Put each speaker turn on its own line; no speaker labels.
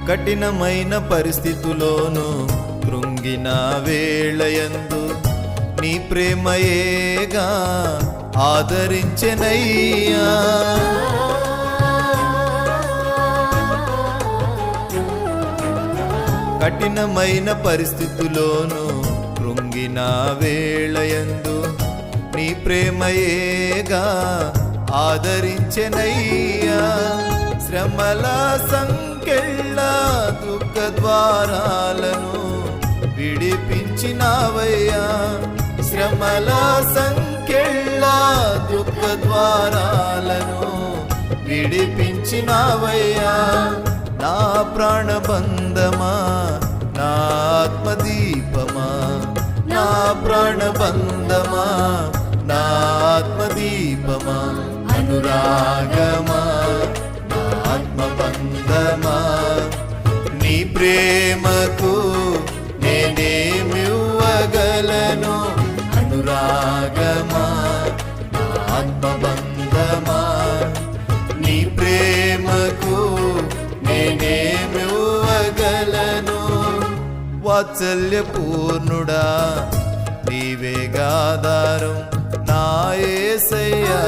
కఠినమైన పరిస్థితుల్లోనూ కృంగిన వేళయందు నీ ప్రేమయేగా ఆదరించెనయ్యా. కఠినమైన పరిస్థితుల్లోనూ కృంగిన వేళయందు నీ ప్రేమయేగా ఆదరించెనయ్యా. శ్రమల సంకెళ్ళ దుఃఖ ద్వారాలను విడిపించినావయ్యా. శ్రమల సంకెళ్ళ దుఃఖ ద్వారాలను విడిపించినావయ్యా. నా ప్రాణబంధమా, నా ఆత్మదీపమా, నా ప్రాణబంధమా, నా ఆత్మదీపమా, అనురాగమా, నా ఆత్మబంధమా, నీ ప్రేమకు నేనేమివ్వగలను. అనురాగమా, నా ఆత్మబంధమా, నీ ప్రేమకు నేనేమివ్వగలను. వాత్సల్యపూర్ణుడా, నీవేగాధారం నా యేసయ్యా.